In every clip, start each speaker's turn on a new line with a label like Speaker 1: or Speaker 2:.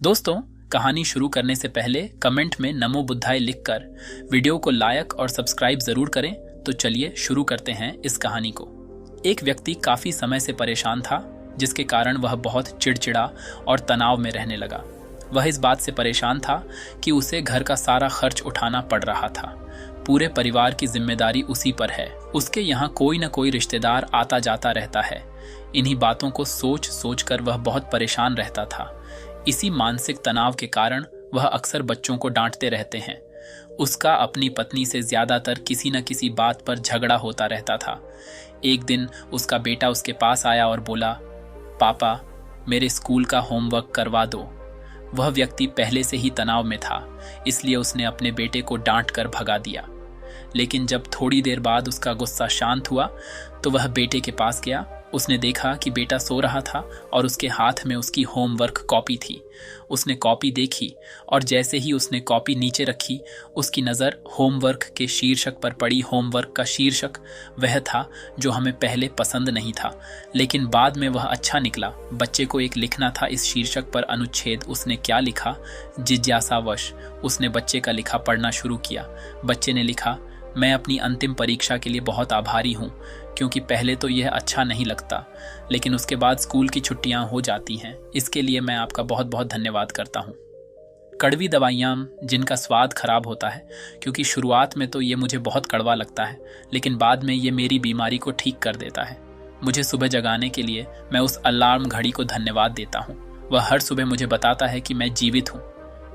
Speaker 1: दोस्तों, कहानी शुरू करने से पहले कमेंट में नमो बुद्धाय लिखकर वीडियो को लाइक और सब्सक्राइब जरूर करें। तो चलिए शुरू करते हैं इस कहानी को। एक व्यक्ति काफी समय से परेशान था, जिसके कारण वह बहुत चिड़चिड़ा और तनाव में रहने लगा। वह इस बात से परेशान था कि उसे घर का सारा खर्च उठाना पड़ रहा था। पूरे परिवार की जिम्मेदारी उसी पर है। उसके यहाँ कोई न कोई रिश्तेदार आता जाता रहता है। इन्हीं बातों को सोच सोच कर वह बहुत परेशान रहता था। इसी मानसिक तनाव के कारण वह अक्सर बच्चों को डांटते रहते हैं। उसका अपनी पत्नी से ज्यादातर किसी न किसी बात पर झगड़ा होता रहता था। एक दिन उसका बेटा उसके पास आया और बोला, पापा, मेरे स्कूल का होमवर्क करवा दो। वह व्यक्ति पहले से ही तनाव में था, इसलिए उसने अपने बेटे को डांट कर भगा दिया। लेकिन जब थोड़ी देर बाद उसका गुस्सा शांत हुआ तो वह बेटे के पास गया। उसने देखा कि बेटा सो रहा था और उसके हाथ में उसकी होमवर्क कॉपी थी। उसने कॉपी देखी और जैसे ही उसने कॉपी नीचे रखी, उसकी नज़र होमवर्क के शीर्षक पर पड़ी। होमवर्क का शीर्षक वह था जो हमें पहले पसंद नहीं था, लेकिन बाद में वह अच्छा निकला। बच्चे को एक लिखना था इस शीर्षक पर अनुच्छेद। उसने क्या लिखा? जिज्ञासावश उसने बच्चे का लिखा पढ़ना शुरू किया। बच्चे ने लिखा, मैं अपनी अंतिम परीक्षा के लिए बहुत आभारी हूँ, क्योंकि पहले तो यह अच्छा नहीं लगता, लेकिन उसके बाद स्कूल की छुट्टियां हो जाती हैं। इसके लिए मैं आपका बहुत बहुत धन्यवाद करता हूँ। कड़वी दवाइयाँ जिनका स्वाद खराब होता है, क्योंकि शुरुआत में तो ये मुझे बहुत कड़वा लगता है, लेकिन बाद में ये मेरी बीमारी को ठीक कर देता है। मुझे सुबह जगाने के लिए मैं उस अलार्म घड़ी को धन्यवाद देता हूँ। वह हर सुबह मुझे बताता है कि मैं जीवित हूँ।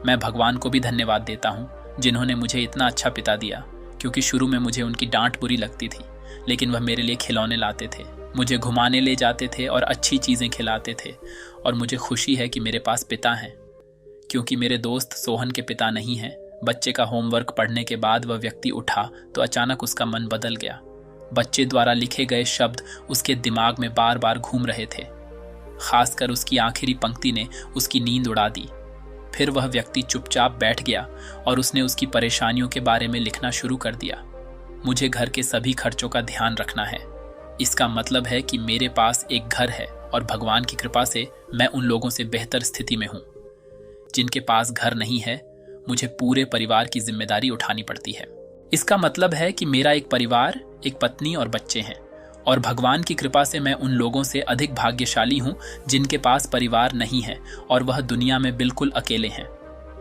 Speaker 1: मैं भगवान को भी धन्यवाद देता हूँ, जिन्होंने मुझे इतना अच्छा पिता दिया, क्योंकि शुरू में मुझे उनकी डांट बुरी लगती थी, लेकिन वह मेरे लिए खिलौने लाते थे, मुझे घुमाने ले जाते थे और अच्छी चीज़ें खिलाते थे। और मुझे खुशी है कि मेरे पास पिता हैं, क्योंकि मेरे दोस्त सोहन के पिता नहीं हैं। बच्चे का होमवर्क पढ़ने के बाद वह व्यक्ति उठा तो अचानक उसका मन बदल गया। बच्चे द्वारा लिखे गए शब्द उसके दिमाग में बार बार घूम रहे थे। खासकर उसकी आखिरी पंक्ति ने उसकी नींद उड़ा दी। फिर वह व्यक्ति चुपचाप बैठ गया और उसने उसकी परेशानियों के बारे में लिखना शुरू कर दिया। मुझे घर के सभी खर्चों का ध्यान रखना है। इसका मतलब है कि मेरे पास एक घर है और भगवान की कृपा से मैं उन लोगों से बेहतर स्थिति में हूँ जिनके पास घर नहीं है। मुझे पूरे परिवार की जिम्मेदारी उठानी पड़ती है। इसका मतलब है कि मेरा एक परिवार, एक पत्नी और बच्चे हैं, और भगवान की कृपा से मैं उन लोगों से अधिक भाग्यशाली हूँ जिनके पास परिवार नहीं है और वह दुनिया में बिल्कुल अकेले हैं।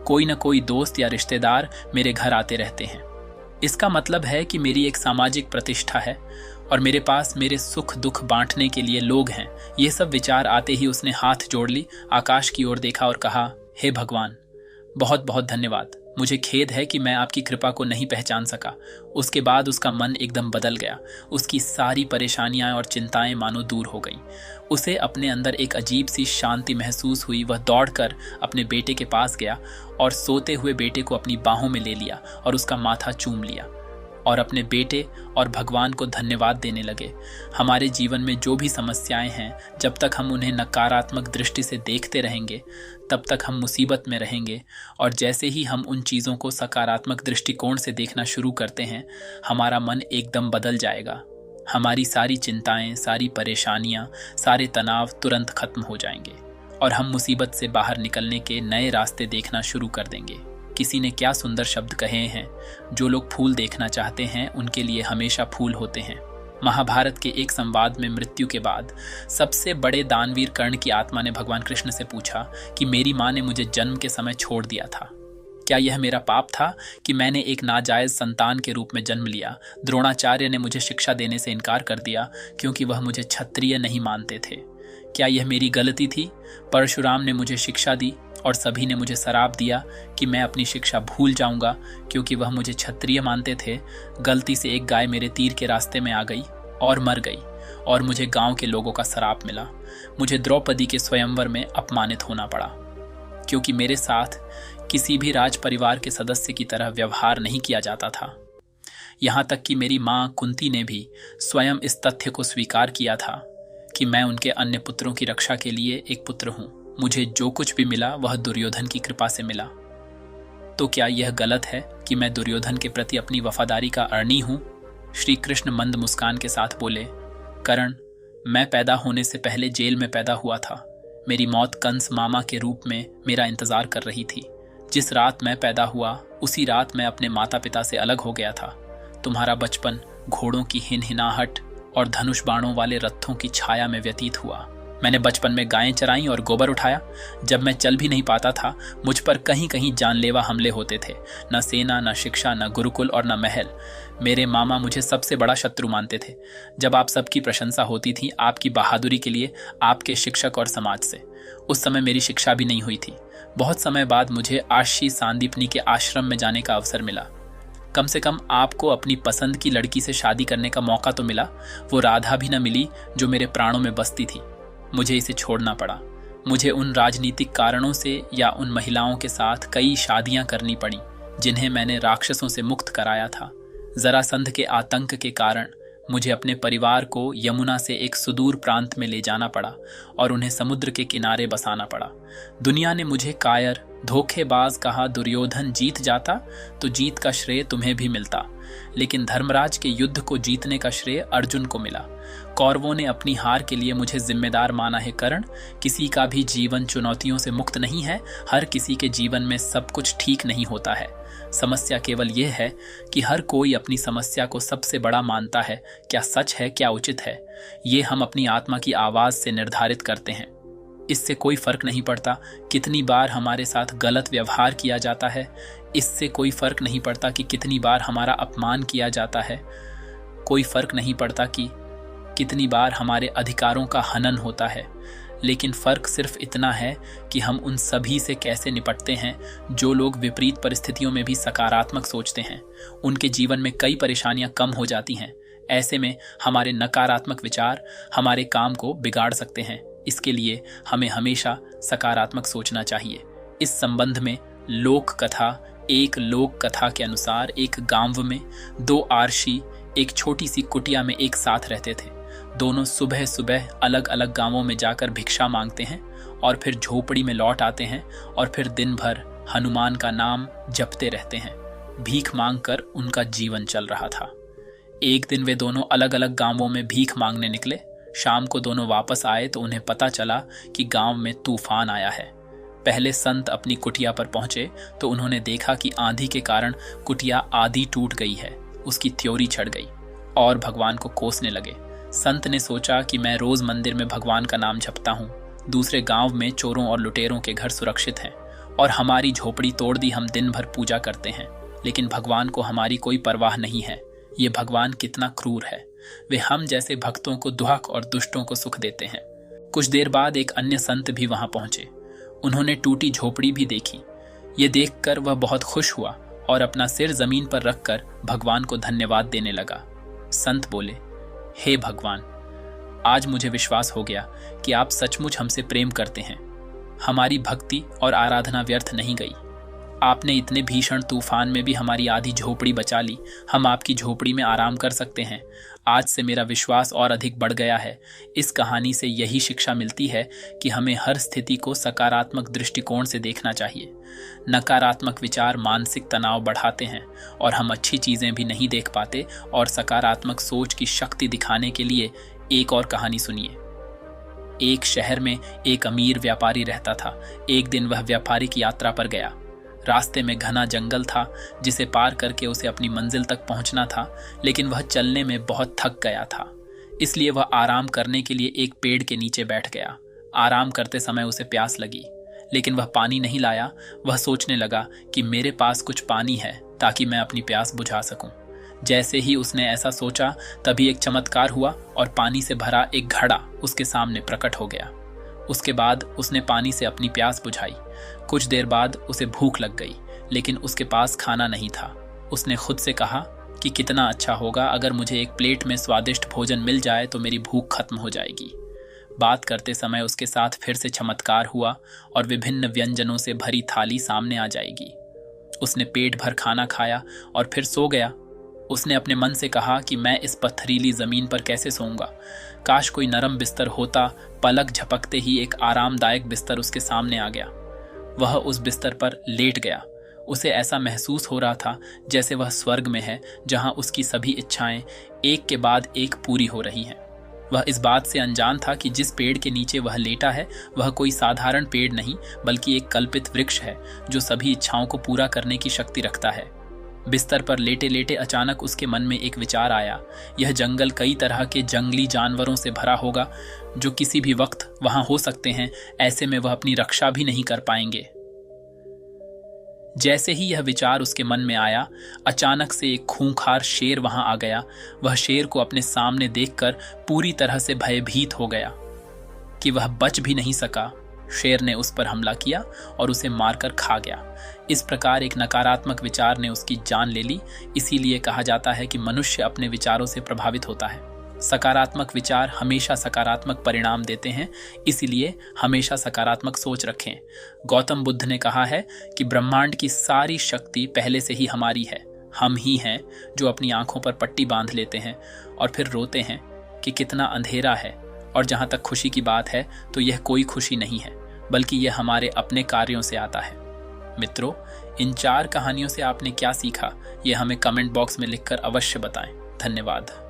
Speaker 1: कोई न कोई दोस्त या रिश्तेदार मेरे घर आते रहते हैं। इसका मतलब है कि मेरी एक सामाजिक प्रतिष्ठा है और मेरे पास मेरे सुख दुख बांटने के लिए लोग हैं। ये सब विचार आते ही उसने हाथ जोड़ ली, आकाश की ओर देखा और कहा, हे भगवान, बहुत बहुत धन्यवाद। मुझे खेद है कि मैं आपकी कृपा को नहीं पहचान सका। उसके बाद उसका मन एकदम बदल गया। उसकी सारी परेशानियां और चिंताएं मानो दूर हो गईं। उसे अपने अंदर एक अजीब सी शांति महसूस हुई। वह दौड़कर अपने बेटे के पास गया और सोते हुए बेटे को अपनी बाहों में ले लिया और उसका माथा चूम लिया और अपने बेटे और भगवान को धन्यवाद देने लगे। हमारे जीवन में जो भी समस्याएं हैं, जब तक हम उन्हें नकारात्मक दृष्टि से देखते रहेंगे, तब तक हम मुसीबत में रहेंगे। और जैसे ही हम उन चीज़ों को सकारात्मक दृष्टिकोण से देखना शुरू करते हैं, हमारा मन एकदम बदल जाएगा। हमारी सारी चिंताएं, सारी परेशानियां, सारे तनाव तुरंत खत्म हो जाएंगे और हम मुसीबत से बाहर निकलने के नए रास्ते देखना शुरू कर देंगे। किसी ने क्या सुंदर शब्द कहे हैं, जो लोग फूल देखना चाहते हैं उनके लिए हमेशा फूल होते हैं। महाभारत के एक संवाद में मृत्यु के बाद सबसे बड़े दानवीर कर्ण की आत्मा ने भगवान कृष्ण से पूछा कि मेरी माँ ने मुझे जन्म के समय छोड़ दिया था। क्या यह मेरा पाप था कि मैंने एक नाजायज संतान के रूप में जन्म लिया? द्रोणाचार्य ने मुझे शिक्षा देने से इनकार कर दिया क्योंकि वह मुझे क्षत्रिय नहीं मानते थे। क्या यह मेरी गलती थी? परशुराम ने मुझे शिक्षा दी और सभी ने मुझे श्राप दिया कि मैं अपनी शिक्षा भूल जाऊंगा क्योंकि वह मुझे क्षत्रिय मानते थे। गलती से एक गाय मेरे तीर के रास्ते में आ गई और मर गई और मुझे गांव के लोगों का श्राप मिला। मुझे द्रौपदी के स्वयंवर में अपमानित होना पड़ा क्योंकि मेरे साथ किसी भी राज परिवार के सदस्य की तरह व्यवहार नहीं किया जाता था। यहाँ तक कि मेरी माँ कुंती ने भी स्वयं इस तथ्य को स्वीकार किया था कि मैं उनके अन्य पुत्रों की रक्षा के लिए एक पुत्र हूँ। मुझे जो कुछ भी मिला वह दुर्योधन की कृपा से मिला। तो क्या यह गलत है कि मैं दुर्योधन के प्रति अपनी वफादारी का अऋणी हूँ? श्री कृष्ण मंद मुस्कान के साथ बोले, कर्ण, मैं पैदा होने से पहले जेल में पैदा हुआ था। मेरी मौत कंस मामा के रूप में मेरा इंतजार कर रही थी। जिस रात मैं पैदा हुआ उसी रात मैं अपने माता पिता से अलग हो गया था। तुम्हारा बचपन घोड़ों की हिनहिनाहट और धनुष बाणों वाले रथों की छाया में व्यतीत हुआ। मैंने बचपन में गायें चराई और गोबर उठाया। जब मैं चल भी नहीं पाता था, मुझ पर कहीं कहीं जानलेवा हमले होते थे। न सेना, न शिक्षा, न गुरुकुल और न महल। मेरे मामा मुझे सबसे बड़ा शत्रु मानते थे। जब आप सबकी प्रशंसा होती थी आपकी बहादुरी के लिए, आपके शिक्षक और समाज से। उस समय मेरी शिक्षा भी नहीं हुई थी। बहुत समय बाद मुझे आशी सांदीपनी के आश्रम में जाने का अवसर मिला। कम से कम आपको अपनी पसंद की लड़की से शादी करने का मौका तो मिला। वो राधा भी न मिली जो मेरे प्राणों में बसती थी। मुझे इसे छोड़ना पड़ा। मुझे उन राजनीतिक कारणों से या उन महिलाओं के साथ कई शादियां करनी पड़ी जिन्हें मैंने राक्षसों से मुक्त कराया था। जरासंध के आतंक के कारण मुझे अपने परिवार को यमुना से एक सुदूर प्रांत में ले जाना पड़ा और उन्हें समुद्र के किनारे बसाना पड़ा। दुनिया ने मुझे कायर, धोखेबाज कहा। दुर्योधन जीत जाता तो जीत का श्रेय तुम्हें भी मिलता, लेकिन धर्मराज के युद्ध को जीतने का श्रेय अर्जुन को मिला। कौरवों ने अपनी हार के लिए मुझे जिम्मेदार माना है। कर्ण, किसी का भी जीवन चुनौतियों से मुक्त नहीं है। हर किसी के जीवन में सब कुछ ठीक नहीं होता है। समस्या केवल यह है कि हर कोई अपनी समस्या को सबसे बड़ा मानता है। क्या सच है, क्या उचित है, ये हम अपनी आत्मा की आवाज से निर्धारित करते हैं। इससे कोई फर्क नहीं पड़ता कितनी बार हमारे साथ गलत व्यवहार किया जाता है। इससे कोई फर्क नहीं पड़ता कि कितनी बार हमारा अपमान किया जाता है। कोई फर्क नहीं पड़ता कि कितनी बार हमारे अधिकारों का हनन होता है। लेकिन फर्क सिर्फ इतना है कि हम उन सभी से कैसे निपटते हैं। जो लोग विपरीत परिस्थितियों में भी सकारात्मक सोचते हैं, उनके जीवन में कई परेशानियां कम हो जाती हैं। ऐसे में हमारे नकारात्मक विचार हमारे काम को बिगाड़ सकते हैं। इसके लिए हमें हमेशा सकारात्मक सोचना चाहिए। इस संबंध में लोक कथा के अनुसार एक गांव में दो आरशी एक छोटी सी कुटिया में एक साथ रहते थे। दोनों सुबह सुबह अलग अलग गांवों में जाकर भिक्षा मांगते हैं और फिर झोपड़ी में लौट आते हैं और फिर दिन भर हनुमान का नाम जपते रहते हैं। भीख मांगकर उनका जीवन चल रहा था। एक दिन वे दोनों अलग अलग गांवों में भीख मांगने निकले। शाम को दोनों वापस आए तो उन्हें पता चला कि गांव में तूफान आया है। पहले संत अपनी कुटिया पर पहुंचे तो उन्होंने देखा कि आंधी के कारण कुटिया आधी टूट गई है, उसकी त्योरी छड़ गई और भगवान को कोसने लगे। संत ने सोचा कि मैं रोज मंदिर में भगवान का नाम जपता हूँ, दूसरे गांव में चोरों और लुटेरों के घर सुरक्षित हैं और हमारी झोपड़ी तोड़ दी। हम दिन भर पूजा करते हैं लेकिन भगवान को हमारी कोई परवाह नहीं है। ये भगवान कितना क्रूर है। वे हम जैसे भक्तों को दुहक और दुष्टों को सुख देते हैं। कुछ देर बाद एक अन्य संत भी वहां पहुंचे। उन्होंने टूटी झोपड़ी भी देखी। ये देखकर वह बहुत खुश हुआ और अपना सिर जमीन पर रखकर भगवान को धन्यवाद देने लगा। संत बोले, हे भगवान, आज मुझे विश्वास हो गया कि आप सचमुच हमसे प्रेम करते हैं। हमारी भक्ति और आराधना व्यर्थ नहीं गई। आपने इतने भीषण तूफान में भी हमारी आधी झोपड़ी बचा ली। हम आपकी झोपड़ी में आराम कर सकते हैं। आज से मेरा विश्वास और अधिक बढ़ गया है। इस कहानी से यही शिक्षा मिलती है कि हमें हर स्थिति को सकारात्मक दृष्टिकोण से देखना चाहिए। नकारात्मक विचार मानसिक तनाव बढ़ाते हैं और हम अच्छी चीजें भी नहीं देख पाते। और सकारात्मक सोच की शक्ति दिखाने के लिए एक और कहानी सुनिए। एक शहर में एक अमीर व्यापारी रहता था। एक दिन वह व्यापारिक यात्रा पर गया। रास्ते में घना जंगल था जिसे पार करके उसे अपनी मंजिल तक पहुंचना था, लेकिन वह चलने में बहुत थक गया था। इसलिए वह आराम करने के लिए एक पेड़ के नीचे बैठ गया। आराम करते समय उसे प्यास लगी, लेकिन वह पानी नहीं लाया। वह सोचने लगा कि मेरे पास कुछ पानी है ताकि मैं अपनी प्यास बुझा सकूं। जैसे ही उसने ऐसा सोचा तभी एक चमत्कार हुआ और पानी से भरा एक घड़ा उसके सामने प्रकट हो गया। उसके बाद उसने पानी से अपनी प्यास बुझाई। कुछ देर बाद उसे भूख लग गई, लेकिन उसके पास खाना नहीं था। उसने खुद से कहा कि कितना अच्छा होगा अगर मुझे एक प्लेट में स्वादिष्ट भोजन मिल जाए तो मेरी भूख खत्म हो जाएगी। बात करते समय उसके साथ फिर से चमत्कार हुआ और विभिन्न व्यंजनों से भरी थाली सामने आ जाएगी। उसने पेट भर खाना खाया और फिर सो गया। उसने अपने मन से कहा कि मैं इस पथरीली जमीन पर कैसे सोऊंगा। काश कोई नरम बिस्तर होता। पलक झपकते ही एक आरामदायक बिस्तर उसके सामने आ गया। वह उस बिस्तर पर लेट गया। उसे ऐसा महसूस हो रहा था जैसे वह स्वर्ग में है, जहां उसकी सभी इच्छाएं एक के बाद एक पूरी हो रही हैं। वह इस बात से अनजान था कि जिस पेड़ के नीचे वह लेटा है वह कोई साधारण पेड़ नहीं बल्कि एक कल्पित वृक्ष है जो सभी इच्छाओं को पूरा करने की शक्ति रखता है। बिस्तर पर लेटे लेटे अचानक उसके मन में एक विचार आया। यह जंगल कई तरह के जंगली जानवरों से भरा होगा जो किसी भी वक्त वहां हो सकते हैं। ऐसे में वह अपनी रक्षा भी नहीं कर पाएंगे। जैसे ही यह विचार उसके मन में आया, अचानक से एक खूंखार शेर वहां आ गया। वह शेर को अपने सामने देखकर पूरी तरह से भयभीत हो गया कि वह बच भी नहीं सका। शेर ने उस पर हमला किया और उसे मारकर खा गया। इस प्रकार एक नकारात्मक विचार ने उसकी जान ले ली। इसीलिए कहा जाता है कि मनुष्य अपने विचारों से प्रभावित होता है। सकारात्मक विचार हमेशा सकारात्मक परिणाम देते हैं, इसीलिए हमेशा सकारात्मक सोच रखें। गौतम बुद्ध ने कहा है कि ब्रह्मांड की सारी शक्ति पहले से ही हमारी है। हम ही हैं जो अपनी आंखों पर पट्टी बांध लेते हैं और फिर रोते हैं कि कितना अंधेरा है। और जहां तक खुशी की बात है तो यह कोई खुशी नहीं है बल्कि यह हमारे अपने कार्यों से आता है। मित्रों, इन 4 कहानियों से आपने क्या सीखा, यह हमें कमेंट बॉक्स में लिखकर अवश्य बताएं। धन्यवाद।